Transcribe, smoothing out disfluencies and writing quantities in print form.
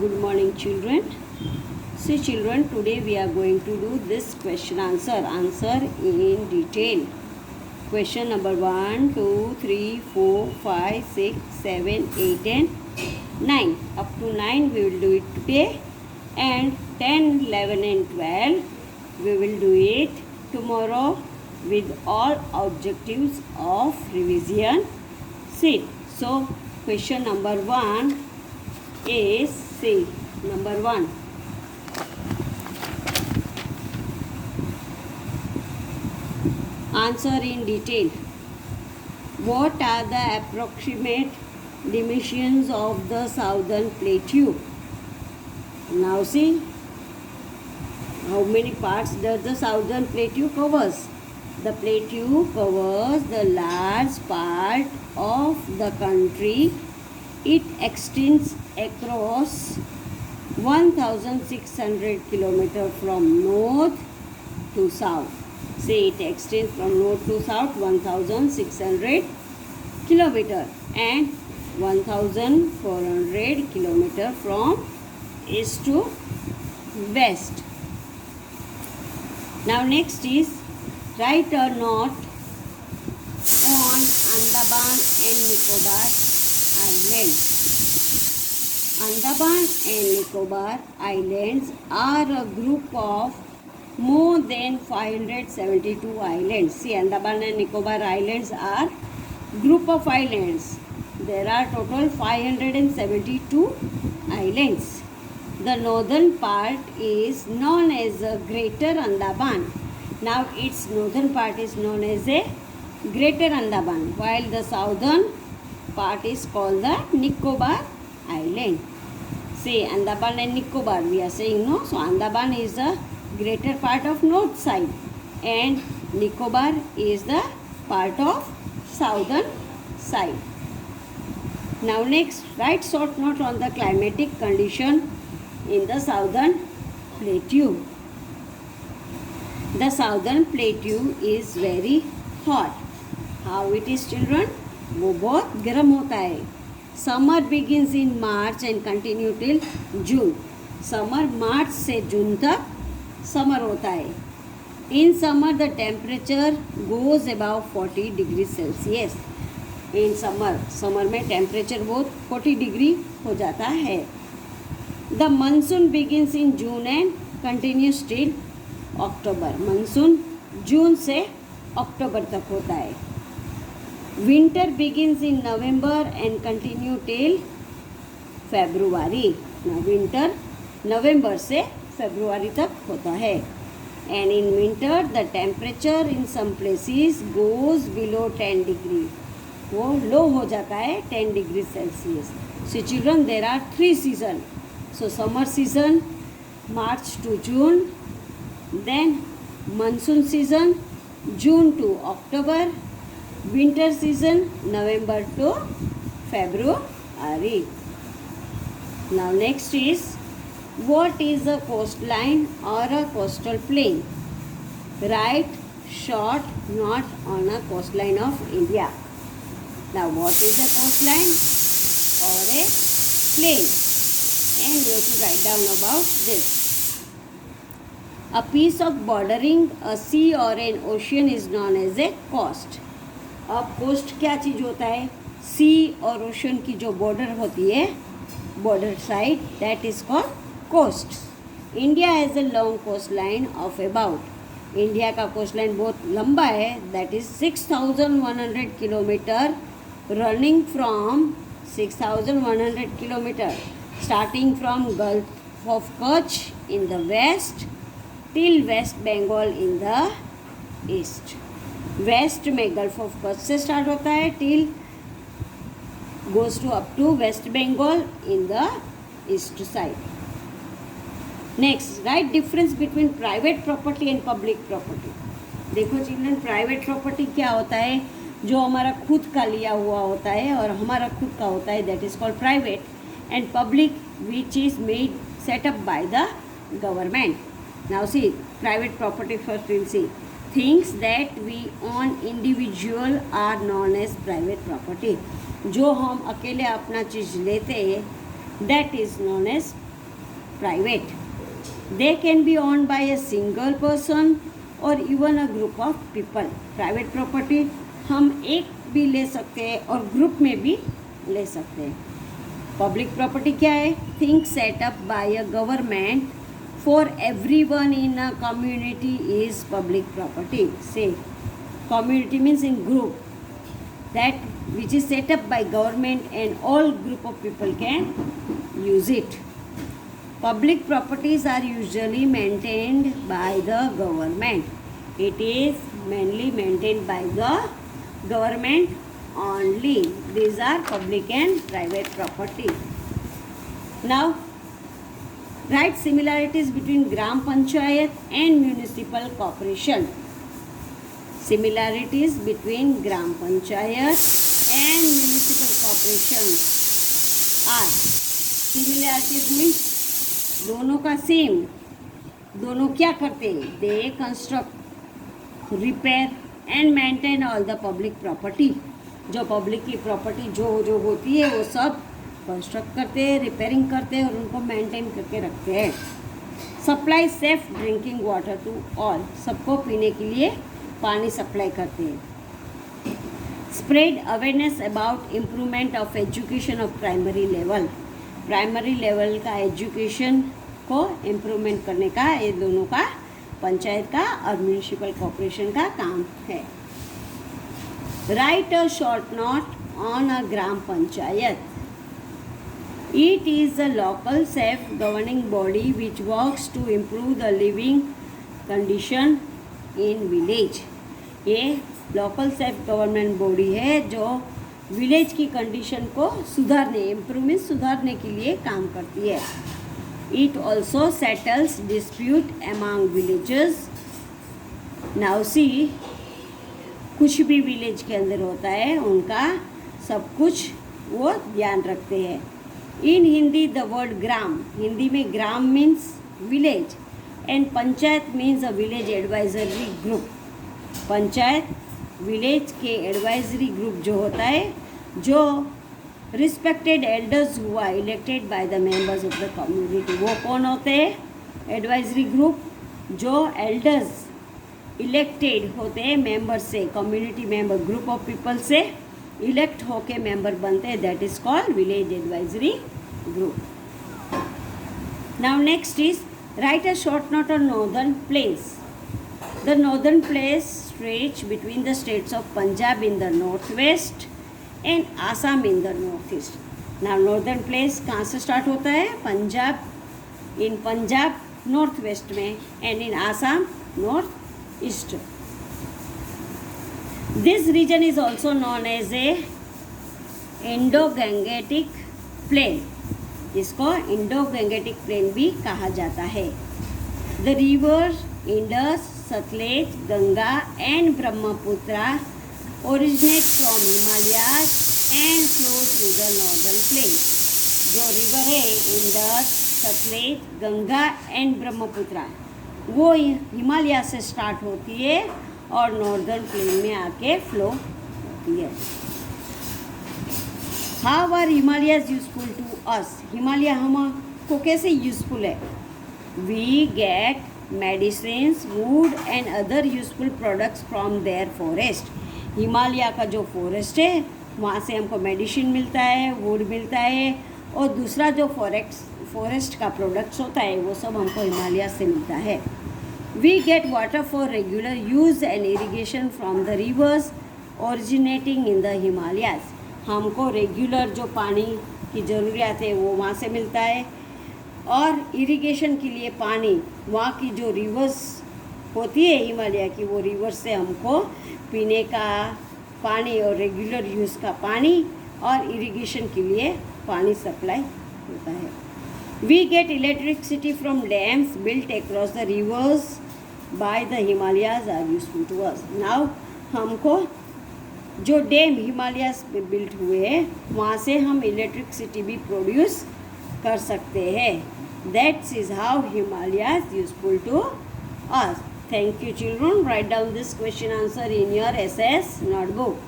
Good morning, children. See, children, today we are going to do this question answer in detail. Question number 1, 2, 3, 4, 5, 6, 7, 8 and 9. Up to 9 we will do it today, and 10, 11 and 12 we will do it tomorrow with all objectives of revision sheet. So, question number 1 is, see, number 1. Answer in detail. What are the approximate dimensions of the southern plateau? Now see, how many parts does the southern plateau covers? The plateau covers the large part of the country. It extends across 1600 kilometers from north to south. Say it extends from north to south 1600 kilometers and 1400 kilometers from east to west. Now next is, write a note on Andaman and Nicobar Islands. Andaman and Nicobar Islands are a group of more than 572 islands. See, Andaman and Nicobar Islands are group of islands. There are total 572 islands. The northern part is known as the Greater Andaman. Now its northern part is known as a Greater Andaman, while the southern part is called the Nicobar Island. Say Andaman and Nicobar, we are saying no. So Andaman is the greater part of north side and Nicobar is the part of southern side. Now next, write short note on the climatic condition in the southern plateau. The southern plateau is very hot. How it is, children? वो बहुत गर्म होता है. Summer begins in March and continue till June. Summer March से जून तक summer होता है. In summer the temperature goes about 40 degree Celsius. इन समर में टेम्परेचर बहुत 40 डिग्री हो जाता है. The monsoon begins in June and continues till October. Monsoon जून से अक्टूबर तक होता है. Winter begins in November and continue till February. Winter नवंबर से फरवरी तक होता है. And in winter the temperature in some places goes below 10 degree. वो लो हो जाता है 10 degree Celsius. So children, there are 3 season. So summer season March to June, then monsoon season June to October, winter season November to February. Now next is, what is a coastline or a coastal plain? Write short note on a coastline of India. Now what is a coastline or a plain? And you have to write down about this. A piece of bordering a sea or an ocean is known as a coast. अब coast क्या चीज़ होता है? sea और ocean की जो border होती है, border side, that is called coast. India has a long coastline of about, India का कोस्टलाइन बहुत लंबा है, that is 6100 kilometre, running from 6100 kilometre starting from gulf of Kutch in the west till West Bengal in the east. West में gulf of Kutch से start होता है till goes to up to West Bengal in the east side. Next, write difference between private property and public property. देखो children, private property क्या होता है? जो हमारा खुद का लिया हुआ होता है और हमारा खुद का होता है, that is called private. And public which is made setup by the government. Now see, private property first will see. Things that we own individual are known as private property. जो हम अकेले अपना चीज़ लेते हैं, that is known as private. They can be owned by a single person or even a group of people. Private property हम एक भी ले सकते हैं और ग्रुप में भी ले सकते हैं. पब्लिक प्रॉपर्टी क्या है? Things set up by a government for everyone in a community is public property. से community means in group, that which is set up by government and all group of people can use it. Public properties are usually maintained by the government. It is mainly maintained by the government only. These are public and private property. Now write similarities between gram panchayat and municipal corporation. Similarities between gram panchayat and municipal corporation are, similarities means दोनों का same. दोनों क्या करते हैं? They construct, repair and maintain all the public property. जो public की property जो होती है वो सब कंस्ट्रक्ट करते हैं, रिपेयरिंग करते हैं और उनको मेंटेन करके रखते हैं. Supply safe drinking water to all. सबको पीने के लिए पानी सप्लाई करते हैं. Spread awareness about improvement of education of primary level. Primary level का एजुकेशन को इम्प्रूवमेंट करने का ये दोनों का, पंचायत का और म्यूनिसिपल कॉर्पोरेशन का काम है. Write a short note on a gram panchayat. It is a local self governing body which works to improve the living condition in village. ये लोकल सेल्फ गवर्नमेंट बॉडी है जो विलेज की कंडीशन को सुधारने, इम्प्रूवमेंट सुधारने के लिए काम करती है. It also settles dispute among villages. Now see, कुछ भी विलेज के अंदर होता है उनका सब कुछ वो ध्यान रखते हैं. इन हिंदी द वर्ड ग्राम, हिंदी में gram means village and panchayat means a village advisory group. Panchayat village के एडवाइजरी ग्रुप जो होता है, जो रिस्पेक्टेड एल्डर्स हुआ elected by the members of the community. वो कौन होते हैं? एडवाइजरी ग्रुप जो एल्डर्स इलेक्टेड होते हैं मेंबर से, community member, group of people से इलेक्ट होके मेंबर बनते हैं. That is called village advisory group. Now next is right a short note on northern place. The northern plains stretch between the states of Punjab in the northwest and Assam in the northeast. Now northern plains कहाँ से start होता है? Punjab, in Punjab northwest में and in Assam northeast. This region is also known as a Indo-Gangetic plain. इसको Indo-Gangetic plain भी कहा जाता है. The river Indus, Satluj, Ganga and Brahmaputra originate from Himalayas and flow through the northern plain. जो river है Indus, सतलेज, Ganga and Brahmaputra, वो हिमालय से start होती है और नॉर्दर्न प्लेन में आके फ्लो होती है. How are Himalayas useful to us. Himalaya हमको कैसे यूजफुल है? We get medicines, wood and other useful products from their forest. Himalaya का जो फॉरेस्ट है वहाँ से हमको मेडिसिन मिलता है, वुड मिलता है और दूसरा जो फॉरेस्ट का प्रोडक्ट्स होता है वो सब हमको हिमालय से मिलता है. We get water for regular use and irrigation from the rivers originating in the Himalayas. हमको रेगुलर जो पानी की ज़रूरियात है वो वहाँ से मिलता है और इरिगेशन के लिए पानी वहाँ की जो रिवर्स होती है हिमालय की, वो रिवर्स से हमको पीने का पानी और रेगुलर यूज़ का पानी और इरिगेशन के लिए पानी सप्लाई होता है. We get electricity from dams built across the rivers by the Himalayas are useful to us. Now हमको जो डैम हिमालयाज पे बिल्ट हुए हैं वहाँ से हम इलेक्ट्रिसिटी भी प्रोड्यूस कर सकते हैं. That's is how Himalayas useful to us. Thank you children. Write down this question answer in your essays notebook.